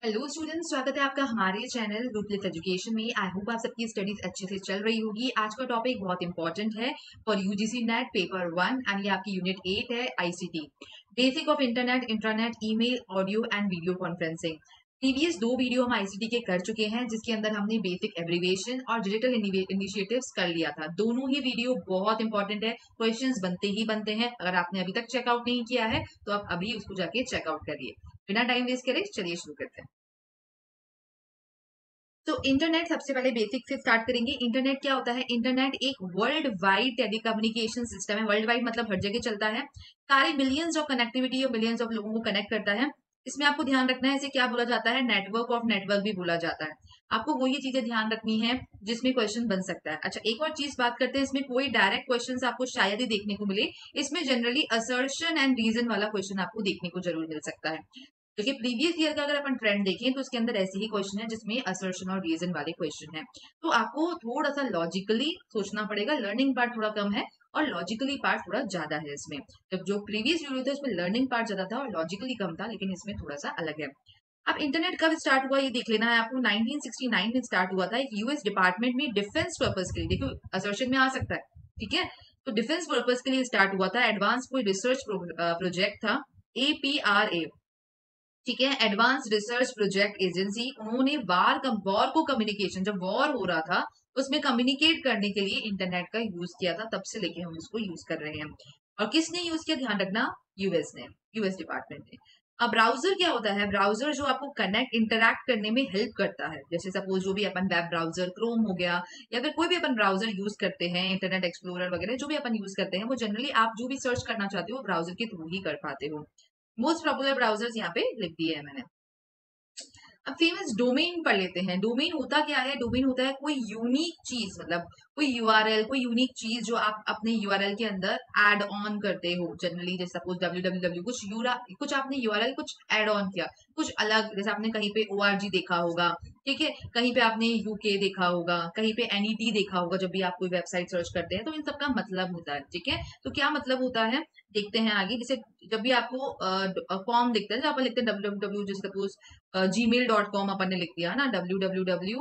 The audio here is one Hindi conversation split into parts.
हेलो स्टूडेंट्स, स्वागत है आपका हमारे चैनल रूपलेस एजुकेशन में। आई होप आप सबकी स्टडीज अच्छे से चल रही होगी। आज का टॉपिक बहुत इंपॉर्टेंट है for UGC net paper 1 and ये आपकी यूनिट 8 है, ICT basic of internet, intranet, email, audio and video conferencing. Previous 2 video हम आईसीटी के कर चुके हैं, जिसके अंदर हमने बेसिक एब्रीविएशन और डिजिटल इनिशिएटिव्स कर लिया था। दोनों ही वीडियो बहुत इंपॉर्टेंट है, क्वेश्चंस बनते ही बनते हैं। अगर आपने अभी तक चेकआउट नहीं किया है तो आप अभी उसको जाके चेकआउट करिए। बिना टाइम वेस्ट करे चलिए शुरू करते हैं। तो इंटरनेट सबसे पहले बेसिक से स्टार्ट करेंगे। इंटरनेट क्या होता है? इंटरनेट एक वर्ल्ड वाइड टेलीकम्युनिकेशन सिस्टम है। वर्ल्ड वाइड मतलब हर जगह चलता है, सारे बिलियंस ऑफ कनेक्टिविटी और बिलियंस ऑफ लोगों को कनेक्ट करता है। इसमें आपको ध्यान रखना है, इसे क्या बोला जाता है? नेटवर्क ऑफ नेटवर्क भी बोला जाता है। आपको वो ये चीजें ध्यान रखनी है जिसमें क्वेश्चन बन सकता है। अच्छा, एक और चीज बात करते हैं, इसमें कोई डायरेक्ट क्वेश्चन आपको शायद ही देखने को मिले। इसमें जनरली असर्शन एंड रीजन वाला क्वेश्चन आपको देखने को जरूर मिल सकता है। देखिए, प्रीवियस ईयर का अगर अपन ट्रेंड देखें तो उसके अंदर ऐसे ही क्वेश्चन है जिसमें असर्शन और रीजन वाले क्वेश्चन है। तो आपको थोड़ा सा लॉजिकली सोचना पड़ेगा। लर्निंग पार्ट थोड़ा कम है और लॉजिकली पार्ट थोड़ा ज्यादा है इसमें। तो जो प्रीवियस वीडियो था उसमें लर्निंग पार्ट ज्यादा था और लॉजिकली कम था, लेकिन इसमें थोड़ा सा अलग है। अब इंटरनेट कब स्टार्ट हुआ ये देख लेना है आपको। 1969 में स्टार्ट हुआ था एक यूएस डिपार्टमेंट में डिफेंस पर्पज के लिए। देखो, असर्शन में आ सकता है, ठीक है। तो डिफेंस पर्पज के लिए स्टार्ट हुआ था। एडवांस कोई रिसर्च प्रोजेक्ट था, APRA, ठीक है, एडवांस रिसर्च प्रोजेक्ट एजेंसी। उन्होंने वॉर को कम्युनिकेशन, जब वॉर हो रहा था उसमें कम्युनिकेट करने के लिए इंटरनेट का यूज किया था। तब से लेके हम इसको यूज कर रहे हैं। और किसने यूज किया, ध्यान रखना, यूएस ने, यूएस डिपार्टमेंट ने। अब ब्राउजर क्या होता है? ब्राउजर जो आपको कनेक्ट इंटरैक्ट करने में हेल्प करता है। जैसे सपोज जो भी अपन वेब ब्राउजर, क्रोम हो गया, या फिर कोई भी अपन ब्राउजर यूज करते हैं, इंटरनेट एक्सप्लोरर वगैरह जो भी अपन यूज करते हैं, वो जनरली आप जो भी सर्च करना चाहते हो ब्राउजर के थ्रू ही कर पाते हो। मोस्ट पॉपुलर ब्राउजर्स यहाँ पे लिख दिए है मैंने। अब फेमस डोमेन पढ़ लेते हैं। डोमेन होता क्या है? डोमेन होता है कोई यूनिक चीज, मतलब कोई यूआरएल, कोई यूनिक चीज जो आप अपने यूआरएल के अंदर ऐड ऑन करते हो। जनरली जैसे सपोज www, कुछ आपने यूआरएल कुछ ऐड ऑन किया, कुछ अलग। जैसे आपने कहीं पे ORG देखा होगा, ठीक है, कहीं पे आपने UK देखा होगा, कहीं पे NET देखा होगा। जब भी आप कोई वेबसाइट सर्च करते हैं तो इन सब का मतलब होता है, ठीक है। तो क्या मतलब होता है देखते हैं आगे। जैसे जब भी आपको फॉर्म दिखता है, जब आप लिखते हैं www, जैसे सपोज gmail.com अपन ने लिख दिया ना, www.gmail.com,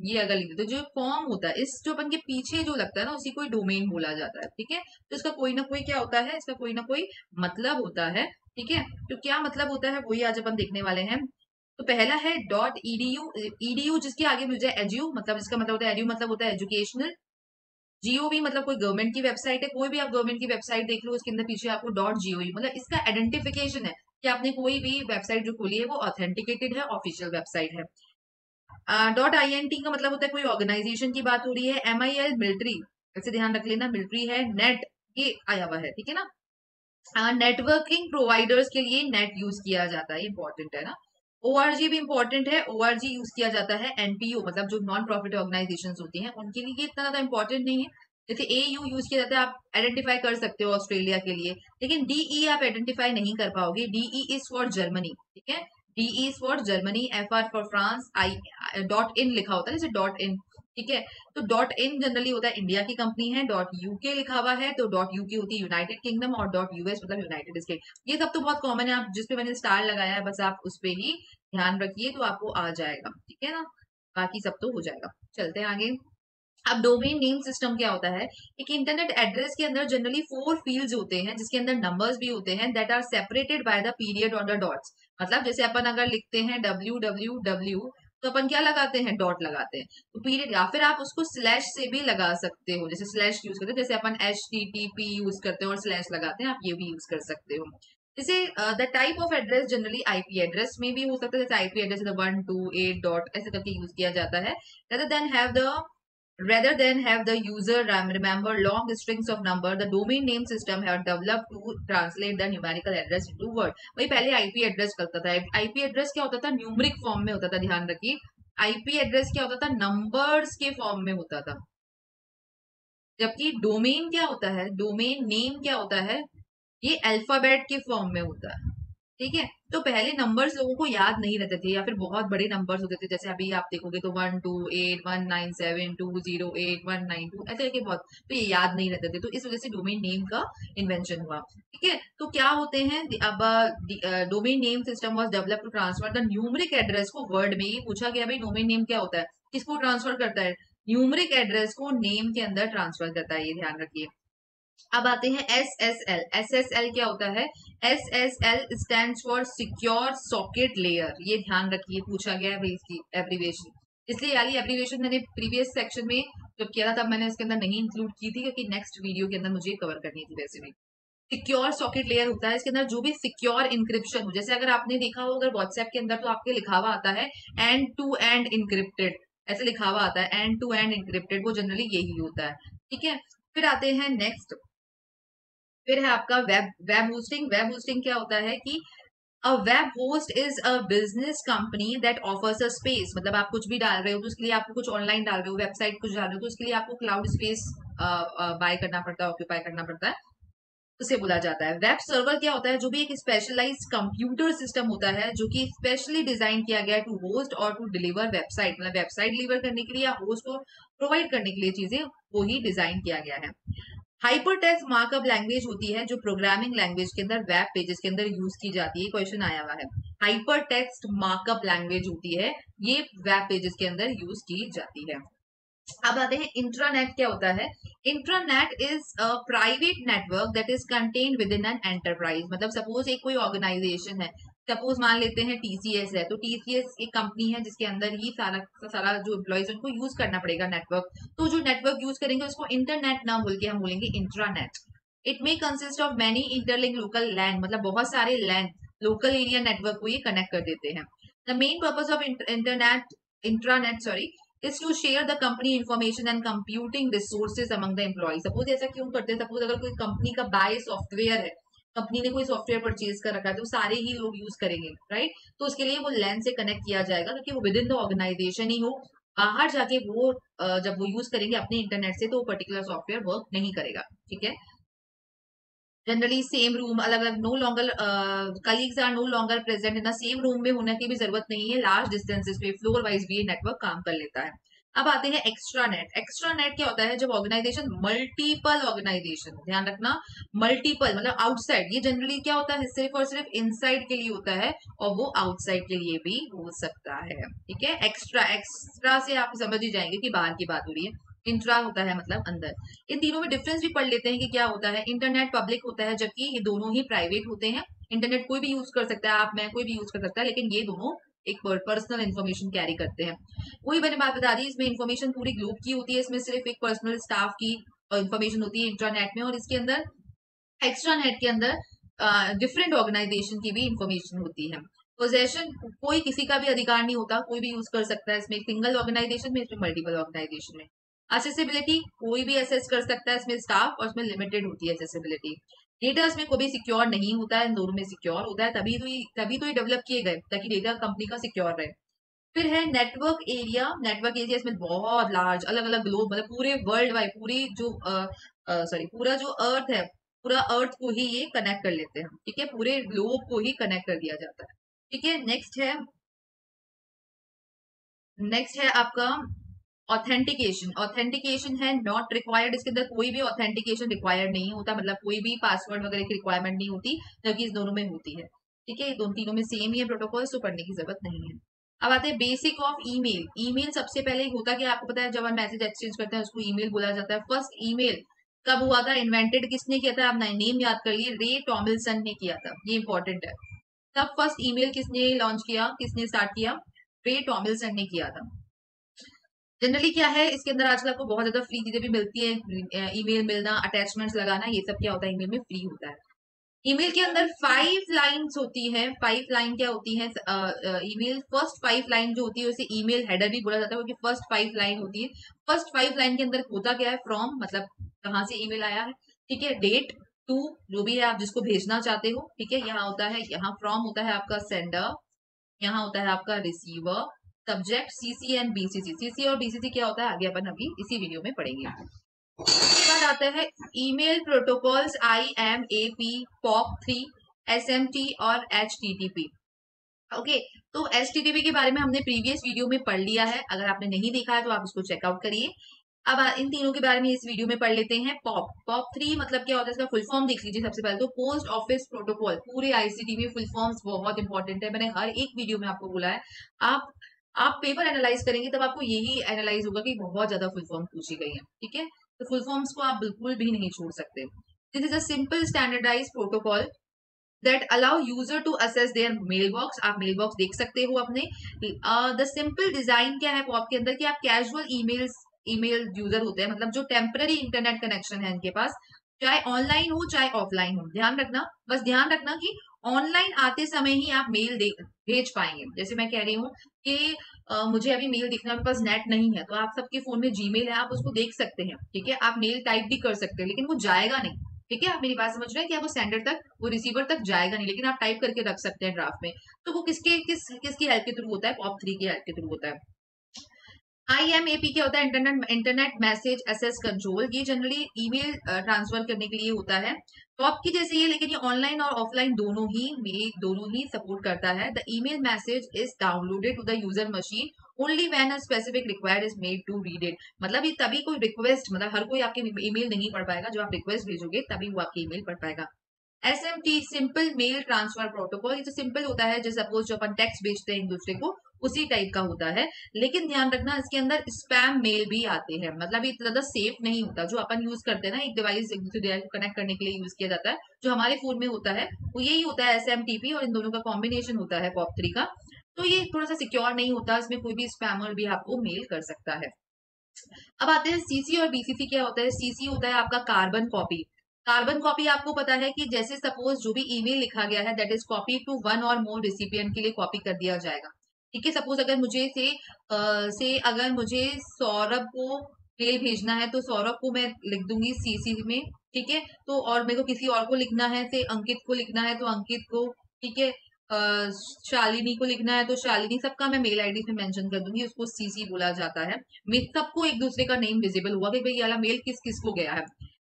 ये अगर लिखते तो जो फॉर्म होता है, इस जो अपन के पीछे जो लगता है ना, उसी को डोमेन बोला जाता है, ठीक है। तो इसका कोई ना कोई क्या होता है, इसका कोई ना कोई मतलब होता है, ठीक है। तो क्या मतलब होता है वही आज अपन देखने वाले हैं। तो पहला है .edu, edu जिसके आगे मिल जाए एड्यू, मतलब जिसका मतलब होता है एड्यू, मतलब होता है एजुकेशनल। GOV मतलब कोई गवर्नमेंट की वेबसाइट है, कोई भी आप गवर्नमेंट की वेबसाइट देख लो, उसके अंदर पीछे आपको .gov, मतलब इसका आइडेंटिफिकेशन है कि आपने कोई भी वेबसाइट जो खोली है वो ऑथेंटिकेटेड है, ऑफिशियल वेबसाइट है। .int का मतलब होता है कोई ऑर्गेनाइजेशन की बात हो रही है। MIL मिलिट्री, ऐसे ध्यान रख लेना, मिलिट्री है। नेट ये आया हुआ है, ठीक है ना। नेटवर्किंग प्रोवाइडर्स के लिए नेट यूज किया जाता है, इंपॉर्टेंट है ना। ORG भी इंपॉर्टेंट है, ORG यूज किया जाता है। NPO मतलब जो नॉन प्रॉफिट ऑर्गेनाइजेशंस होती हैं उनके लिए ये इतना ज्यादा इंपॉर्टेंट नहीं है। जैसे AU यूज किया जाता है, आप आइडेंटिफाई कर सकते हो ऑस्ट्रेलिया के लिए, लेकिन DE आप आइडेंटिफाई नहीं कर पाओगे। DE इज फॉर जर्मनी, ठीक है। DE is for Germany, FR for France, I .in लिखा होता है, जैसे .in, ठीक है। तो .in जनरली होता है इंडिया की कंपनी है। .UK लिखा हुआ है तो .UK होती है यूनाइटेड किंगडम, और .US मतलब यूनाइटेड स्टेट। ये सब तो बहुत कॉमन है, आप जिस पे मैंने स्टार लगाया है बस आप उस पे ही ध्यान रखिए तो आपको आ जाएगा, ठीक है ना। बाकी सब तो हो जाएगा। चलते हैं आगे। अब डोमेन नेम सिस्टम क्या होता है? एक इंटरनेट एड्रेस के अंदर जनरली 4 फील्ड्स होते हैं, जिसके अंदर नंबर्स भी होते हैं, that are separated by the period और द डॉट्स। मतलब जैसे अपन अगर लिखते हैं www, तो अपन क्या लगाते हैं? डॉट लगाते हैं। तो पीरियड, या फिर आप उसको स्लैश से भी लगा सकते हो, जैसे स्लैश यूज करते हैं, जैसे अपन HTTP यूज करते हैं और स्लैश लगाते हैं, आप ये भी यूज कर सकते हो। जैसे the type of address generally IP address में भी हो सकता है, जैसे IP एड्रेस 128 डॉट ऐसे करके यूज किया जाता है। Rather than have the user remember long strings of number, the domain name system have developed to translate the numerical address into word. वही पहले IP एड्रेस करता था। IP एड्रेस क्या होता था? न्यूमरिक फॉर्म में होता था, ध्यान रखिए। IP एड्रेस क्या होता था? नंबर्स के फॉर्म में होता था। जबकि डोमेन क्या होता है? डोमेन नेम क्या होता है? ये अल्फाबेट के फॉर्म में होता है, ठीक है। तो पहले नंबर्स लोगों को याद नहीं रहते थे, या फिर बहुत बड़े नंबर्स होते थे, जैसे अभी आप देखोगे तो 1281972081922 ऐसे करके बहुत, तो ये याद नहीं रहते थे, तो इस वजह से डोमेन नेम का इन्वेंशन हुआ। ठीक है, तो क्या होते हैं, अब domain name system was developed to transfer the numeric address को वर्ड में। ये पूछा गया भाई डोमेन नेम क्या होता है, किसको ट्रांसफर करता है, न्यूमेरिक एड्रेस को नेम के अंदर ट्रांसफर करता है, ये ध्यान रखिए। अब आते हैं SSL। SSL क्या होता है, SSL stands for secure socket layer, ये ध्यान रखिए, पूछा गया है भाई इसकी एब्रीवेशन। इसलिए यानी एब्रीवेशन मैंने प्रीवियस सेक्शन में जब किया था तब मैंने इसके अंदर नहीं इंक्लूड की थी, क्योंकि नेक्स्ट वीडियो के अंदर मुझे कवर करनी थी। वैसे में सिक्योर सॉकेट लेयर होता है, इसके अंदर जो भी सिक्योर इंक्रिप्शन हो, जैसे अगर आपने देखा हो अगर व्हाट्सएप के अंदर, तो आपके लिखा हुआ आता है एंड टू एंड इंक्रिप्टेड, ऐसे लिखा हुआ आता है एंड टू एंड इंक्रिप्टेड, वो जनरली यही होता है। ठीक है, फिर आते हैं नेक्स्ट, फिर है आपका वेब होस्टिंग। वेब होस्टिंग क्या होता है कि a web host is a business company that offers a space, मतलब आप कुछ भी डाल रहे हो तो उसके लिए आपको कुछ ऑनलाइन डाल रहे हो, वेबसाइट कुछ डाल रहे हो, तो उसके लिए आपको क्लाउड स्पेस बाय करना पड़ता है, ऑक्यूपाई करना पड़ता है, उसे बोला जाता है। वेब सर्वर क्या होता है, जो भी एक स्पेशलाइज्ड कंप्यूटर सिस्टम होता है जो कि स्पेशली डिजाइन किया गया है टू होस्ट और टू डिलीवर वेबसाइट, मतलब वेबसाइट डिलीवर करने के लिए या होस्ट को प्रोवाइड करने के लिए चीजें, वो ही डिजाइन किया गया है। हाइपरटेक्स्ट मार्कअप लैंग्वेज होती है जो प्रोग्रामिंग लैंग्वेज के अंदर वेब पेजेस के अंदर यूज की जाती है, क्वेश्चन आया हुआ है। हाइपरटेक्स्ट मार्कअप लैंग्वेज होती है, ये वेब पेजेस के अंदर यूज की जाती है। अब आते हैं इंट्रानेट क्या होता है। Intranet is a private network that is contained with in an enterprise, मतलब सपोज एक कोई ऑर्गेनाइजेशन है, सपोज मान लेते हैं TCS है, तो TCS एक कंपनी है जिसके अंदर ही सारा सारा जो एम्प्लॉइज उनको यूज करना पड़ेगा नेटवर्क, तो जो नेटवर्क यूज करेंगे उसको इंटरनेट ना बोल के हम बोलेंगे intranet. It may consist of many interlink local LAN, मतलब बहुत सारे लैन लोकल एरिया नेटवर्क को ये कनेक्ट कर देते हैं। The main purpose of intranet is to share the company information and computing resources among the employees। Suppose ऐसा क्यों करते हैं, सपोज अगर कोई कंपनी का बाय सॉफ्टवेयर है, कंपनी ने कोई सॉफ्टवेयर परचेज कर रखा है, तो सारे ही लोग यूज करेंगे, राइट, तो उसके लिए वो लैन से कनेक्ट किया जाएगा, क्योंकि वो विद इन द ऑर्गेनाइजेशन ही हो, बाहर जाके वो जब वो यूज करेंगे अपने इंटरनेट से, तो वो पर्टिकुलर सॉफ्टवेयर वर्क नहीं करेगा। ठीक है, जनरली सेम रूम, अलग अलग, no longer colleagues are no longer present in the same room में होने की भी जरूरत नहीं है, लार्ज डिस्टेंसेस पे फ्लोर वाइज भी ये नेटवर्क काम कर लेता है। अब आते हैं एक्स्ट्रा नेट। एक्स्ट्रा नेट क्या होता है, जब ऑर्गेनाइजेशन मल्टीपल ऑर्गेनाइजेशन, ध्यान रखना मल्टीपल मतलब आउटसाइड, ये जनरली क्या होता है सिर्फ और सिर्फ इनसाइड के लिए होता है, और वो आउटसाइड के लिए भी हो सकता है। ठीक है, एक्स्ट्रा, एक्स्ट्रा से आप समझ ही जाएंगे कि बाहर की बात हो रही है, इंट्रा होता है मतलब अंदर। इन तीनों में डिफरेंस भी पढ़ लेते हैं कि क्या होता है। इंटरनेट पब्लिक होता है, जबकि ये दोनों ही प्राइवेट होते हैं। इंटरनेट कोई भी यूज कर सकता है, आप मैं कोई भी यूज कर सकता है, लेकिन ये दोनों एक पर्सनल इन्फॉर्मेशन कैरी करते हैं। वही मैंने बात बता दी, इसमें इन्फॉर्मेशन पूरी ग्लोब की होती है, इसमें सिर्फ एक पर्सनल स्टाफ की इन्फॉर्मेशन होती है इंट्रानेट में, और इसके अंदर एक्स्ट्रा नेट के अंदर डिफरेंट ऑर्गेनाइजेशन की भी इंफॉर्मेशन होती है। पोजेशन, कोई किसी का भी अधिकार नहीं होता, कोई भी यूज कर सकता है, इसमें सिंगल ऑर्गेनाइजेशन में, इसमें मल्टीपल ऑर्गेनाइजेशन में। असेसिबिलिटी, कोई भी एसेस कर सकता है, इसमें स्टाफ, और इसमें लिमिटेड होती है असेसिबिलिटी। डेटा इसमें कोई भी सिक्योर नहीं होता है, इन दोनों में सिक्योर होता है, तभी तो ये डेवलप किए गए ताकि डेटा कंपनी का सिक्योर रहे। फिर है नेटवर्क एरिया। नेटवर्क एरिया इसमें बहुत लार्ज, अलग अलग ग्लोब, मतलब पूरे वर्ल्ड वाइड, पूरी जो सॉरी पूरा जो अर्थ है, पूरा अर्थ को ही ये कनेक्ट कर लेते हैं। ठीक है, पूरे ग्लोब को ही कनेक्ट कर दिया जाता है। ठीक है, नेक्स्ट है आपका ऑथेंटिकेशन। ऑथेंटिकेशन है नॉट रिक्वायर्ड, इसके अंदर कोई भी ऑथेंटिकेशन रिक्वायर्ड नहीं होता, मतलब कोई भी पासवर्ड वगैरह की रिक्वायरमेंट नहीं होती, जबकि इस दोनों में होती है। ठीक है, दोनों तीनों में सेम ही है प्रोटोकॉल, तो पढ़ने की जरूरत नहीं है। अब आते हैं बेसिक ऑफ ईमेल। ईमेल सबसे पहले होता क्या आपको पता है, जब हम मैसेज एक्सचेंज करते हैं उसको ईमेल बोला जाता है। फर्स्ट ईमेल कब हुआ था, इन्वेंटेड किसने किया था, आप नेम याद कर लिए, रे टॉमिल्सन ने किया था, ये इंपॉर्टेंट है। तब फर्स्ट ईमेल किसने लॉन्च किया, किसने स्टार्ट किया, रे टॉमिल्सन ने किया था। जनरली क्या है, इसके अंदर आजकल आपको बहुत ज्यादा फ्री चीजें भी मिलती है, ईमेल मिलना, अटैचमेंट्स लगाना, ये सब क्या होता है ईमेल में फ्री होता है। ईमेल के अंदर 5 लाइन्स होती है। 5 लाइन क्या होती है, ईमेल फर्स्ट 5 लाइन जो होती है उसे ईमेल हेडर भी बोला जाता है, क्योंकि फर्स्ट 5 लाइन होती है। फर्स्ट 5 लाइन के अंदर होता क्या है, फ्रॉम मतलब कहाँ से ईमेल आया है, ठीक है, डेट, टू जो भी है आप जिसको भेजना चाहते हो, ठीक है, यहाँ होता है, यहाँ फ्रॉम होता है आपका सेंडर, यहाँ होता है आपका receiver, subject CC and BCC। CC और BCC क्या होता है आगे अपन अभी इसी वीडियो में पढ़ेंगे। उसके बाद आता है email protocols, IMAP, POP3, SMT और HTTP। ओके, तो HTTP के बारे में हमने प्रीवियस वीडियो में पढ़ लिया है, अगर आपने नहीं देखा है तो आप उसको चेकआउट करिए। अब इन तीनों के बारे में इस वीडियो में पढ़ लेते हैं। पॉप 3 मतलब क्या होता है, इसका फुल फॉर्म देख लीजिए सबसे पहले तो। पोस्ट ऑफिस प्रोटोकॉल, पूरे आईसीटी में फुल फॉर्म्स बहुत इंपॉर्टेंट है, मैंने हर एक वीडियो में आपको बोला है। आप पेपर एनालाइज करेंगे तब आपको यही एनालाइज होगा कि बहुत ज्यादा फुल फॉर्म पूछी गई है, ठीक है। तो फुल फॉर्म्स को आप बिल्कुल भी नहीं छोड़ सकते। This is a simple standardize protocol that allow user to access their mailbox। आप मेलबॉक्स देख सकते हो अपने। द सिंपल डिजाइन क्या है पॉप के अंदर कि आप कैजुअल ईमेल यूजर होते हैं, मतलब जो टेम्पररी इंटरनेट कनेक्शन है इनके पास, चाहे ऑनलाइन हो चाहे ऑफलाइन हो। ध्यान रखना, बस ध्यान रखना कि ऑनलाइन आते समय ही आप मेल भेज पाएंगे। जैसे मैं कह रही हूँ कि मुझे अभी मेल दिखना, मेरे पास नेट नहीं है, तो आप सबके फोन में जीमेल है, आप उसको देख सकते हैं, ठीक है। आप मेल टाइप भी कर सकते हैं, लेकिन वो जाएगा नहीं, ठीक है। आप मेरी बात समझ रहे हैं कि वो सेंडर तक, वो रिसीवर तक जाएगा नहीं, लेकिन आप टाइप करके रख सकते हैं ड्राफ्ट में। तो वो किसकी हेल्प के थ्रू होता है, पॉप 3 की हेल्प के थ्रू होता है। IMAP क्या होता है, इंटरनेट मैसेज एक्सेस कंट्रोल। ये जनरली ईमेल ट्रांसफर करने के लिए होता है। पॉप की जैसे ये, लेकिन ये ऑनलाइन और ऑफलाइन दोनों ही सपोर्ट करता है। The email message is downloaded to the user machine only when a specific required is made to read it. मतलब ये तभी कोई रिक्वेस्ट, मतलब हर कोई आपके ईमेल नहीं पढ़ पाएगा, जो आप रिक्वेस्ट भेजोगे तभी वो आपकी ईमेल पढ़ पाएगा। SMT simple mail transfer protocol, ये तो सिंपल होता है, जैसे सपोज जो अपन टेक्स्ट भेजते हैं एक दूसरे को, उसी टाइप का होता है। लेकिन ध्यान रखना, इसके अंदर स्पैम मेल भी आते हैं, मतलब ये इतना ज्यादा सेफ नहीं होता। जो अपन यूज करते हैं ना, एक डिवाइस एक दूसरे डिवाइस को कनेक्ट करने के लिए यूज किया जाता है, जो हमारे फोन में होता है वो यही होता है, SMTP, और इन दोनों का कॉम्बिनेशन होता है पॉप 3 का। तो ये थोड़ा सा सिक्योर नहीं होता, इसमें कोई भी स्पैमर भी आपको मेल कर सकता है। अब आते हैं CC और BCC। क्या होता है, CC होता है आपका कार्बन कॉपी। कार्बन कॉपी आपको पता है कि जैसे सपोज जो भी ईमेल लिखा गया है that is copy to one और मोर रिसिपिएंट के लिए कॉपी कर दिया जाएगा, ठीक है। सपोज अगर अगर मुझे सौरभ को मेल भेजना है तो सौरभ को मैं लिख दूंगी CC में, ठीक है। तो और मेरे को किसी और को लिखना है, से अंकित को लिखना है तो अंकित को, ठीक है। शालिनी को लिखना है तो शालिनी, सबका मैं मेल आईडी में मेंशन कर दूंगी, उसको CC बोला जाता है। सबको एक दूसरे का नेम विजिबल हुआ कि भाई ये वाला मेल किस किस को गया है।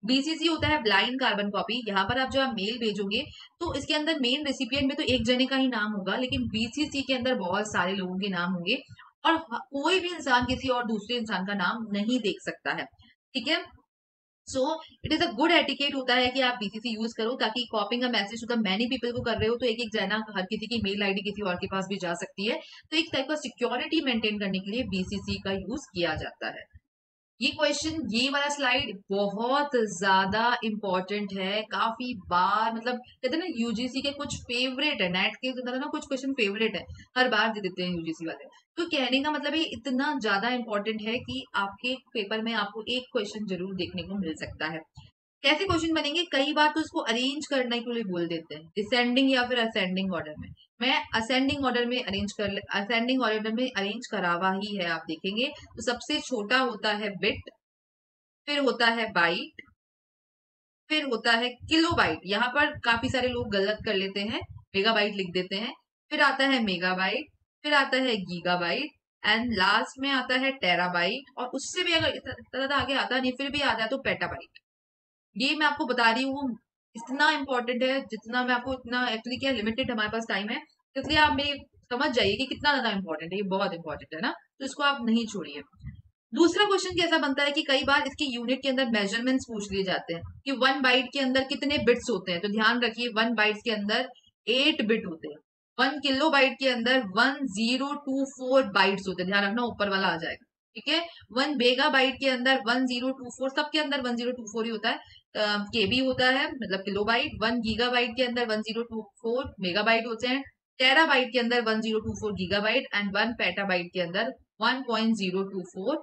BCC होता है ब्लाइंड कार्बन कॉपी। यहाँ पर आप जब आप मेल भेजोगे तो इसके अंदर मेन रेसिपिएंट में तो एक जने का ही नाम होगा, लेकिन BCC के अंदर बहुत सारे लोगों के नाम होंगे, और कोई भी इंसान किसी और दूसरे इंसान का नाम नहीं देख सकता है, ठीक है। So it is a good etiquette होता है कि आप BCC यूज करो, ताकि copying a message to the many people को कर रहे हो तो एक एक जना हर किसी की मेल आईडी किसी और के पास भी जा सकती है, तो एक टाइप का सिक्योरिटी मेंटेन करने के लिए BCC का यूज किया जाता है। ये क्वेश्चन, ये वाला स्लाइड बहुत ज्यादा इंपॉर्टेंट है, काफी बार, मतलब कहते हैं ना यूजीसी के कुछ फेवरेट है, नेट के अंदर ना कुछ क्वेश्चन फेवरेट है, हर बार दे देते हैं यूजीसी वाले। तो कहने का मतलब ये इतना ज्यादा इंपॉर्टेंट है कि आपके पेपर में आपको एक क्वेश्चन जरूर देखने को मिल सकता है। कैसे क्वेश्चन बनेंगे, कई बार तो इसको अरेंज करने के लिए बोल देते हैं, डिसेंडिंग या फिर असेंडिंग ऑर्डर में। मैं असेंडिंग ऑर्डर में अरेंज करावा ही है, आप देखेंगे। तो सबसे छोटा होता है बिट, फिर होता है बाइट, फिर होता है किलो बाइट। यहाँ पर काफी सारे लोग गलत कर लेते हैं, मेगाबाइट लिख देते हैं। फिर आता है मेगाबाइट, फिर आता है गीगाबाइट, एंड लास्ट में आता है टेराबाइट, और उससे भी अगर ज्यादा आगे आता नहीं फिर भी आ जाए तो पेटाबाइट। ये मैं आपको बता रही हूँ, इतना इंपॉर्टेंट है जितना मैं आपको, इतना एक्चुअली क्या लिमिटेड हमारे पास टाइम है, इसलिए आप मेरी समझ जाइए कि कितना ज्यादा इंपॉर्टेंट है, ये बहुत इंपॉर्टेंट है ना, तो इसको आप नहीं छोड़िए। दूसरा क्वेश्चन कैसा बनता है कि कई बार इसके यूनिट के अंदर मेजरमेंट्स पूछ लिए जाते हैं कि 1 बाइट के अंदर कितने बिट्स होते हैं। तो ध्यान रखिए 1 बाइट के अंदर 8 बिट होते हैं, 1 किलो बाइट के अंदर 1024 बाइट्स होते हैं, ध्यान रखना ऊपर वाला आ जाएगा, ठीक है। 1 मेगा बाइट के अंदर 1024, सबके अंदर 1024 ही होता है। केबी होता है मतलब किलो बाइट। 1 गीगा बाइट के अंदर 1024 मेगा बाइट होते हैं। टेरा बाइट के अंदर 1024 gigabyte, and 1 petabyte के अंदर 1.024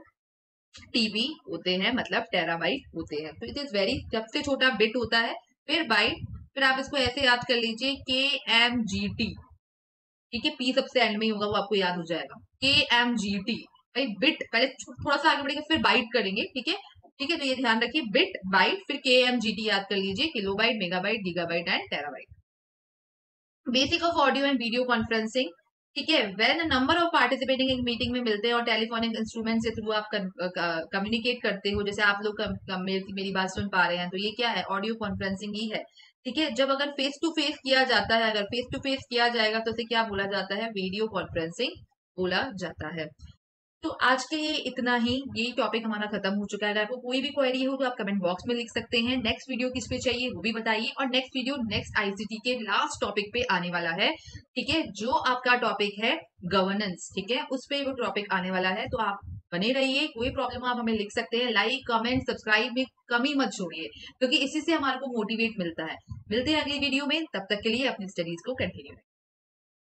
TB होते हैं, मतलब टेराबाइट होते हैं। तो इट इज वेरी, सबसे छोटा बिट होता है, फिर बाइट, फिर आप इसको ऐसे याद कर लीजिए KMGT, ठीक है। P सबसे एंड में ही होगा, वो आपको याद हो जाएगा, KMGT। भाई बिट पहले थोड़ा सा आगे बढ़ेंगे फिर बाइट करेंगे, ठीक है, ठीक है। तो ये ध्यान रखिए, बिट बाइट फिर KMGT याद कर लीजिए, kilobyte, megabyte, gigabyte and terabyte. Basic of audio and video conferencing, ठीक है। व्हेन नंबर ऑफ पार्टिसिपेटिंग एक मीटिंग में मिलते हैं और टेलीफोनिक इंस्ट्रूमेंट से थ्रू आप कम्युनिकेट करते हो, जैसे आप लोग मेरी बात सुन पा रहे हैं, तो ये क्या है, ऑडियो कॉन्फ्रेंसिंग ही है। ठीक है। जब अगर फेस टू फेस किया जाता है, अगर फेस टू फेस किया जाएगा तो उसे क्या बोला जाता है, वीडियो कॉन्फ्रेंसिंग बोला जाता है। तो आज के लिए इतना ही, यही टॉपिक हमारा खत्म हो चुका है। अगर आपको कोई भी क्वेरी हो तो आप कमेंट बॉक्स में लिख सकते हैं। नेक्स्ट वीडियो किस पे चाहिए वो भी बताइए, और नेक्स्ट वीडियो नेक्स्ट आईसीटी के लास्ट टॉपिक पे आने वाला है। ठीक है, जो आपका टॉपिक है गवर्नेंस, ठीक है, उस पे वो टॉपिक आने वाला है। तो आप बने रहिए, कोई प्रॉब्लम आप हमें लिख सकते हैं। लाइक कमेंट सब्सक्राइब में कमी मत छोड़िए, क्योंकि इसी से हमारे को मोटिवेट मिलता है। मिलते हैं अगली वीडियो में, तब तक के लिए अपनी स्टडीज को कंटिन्यू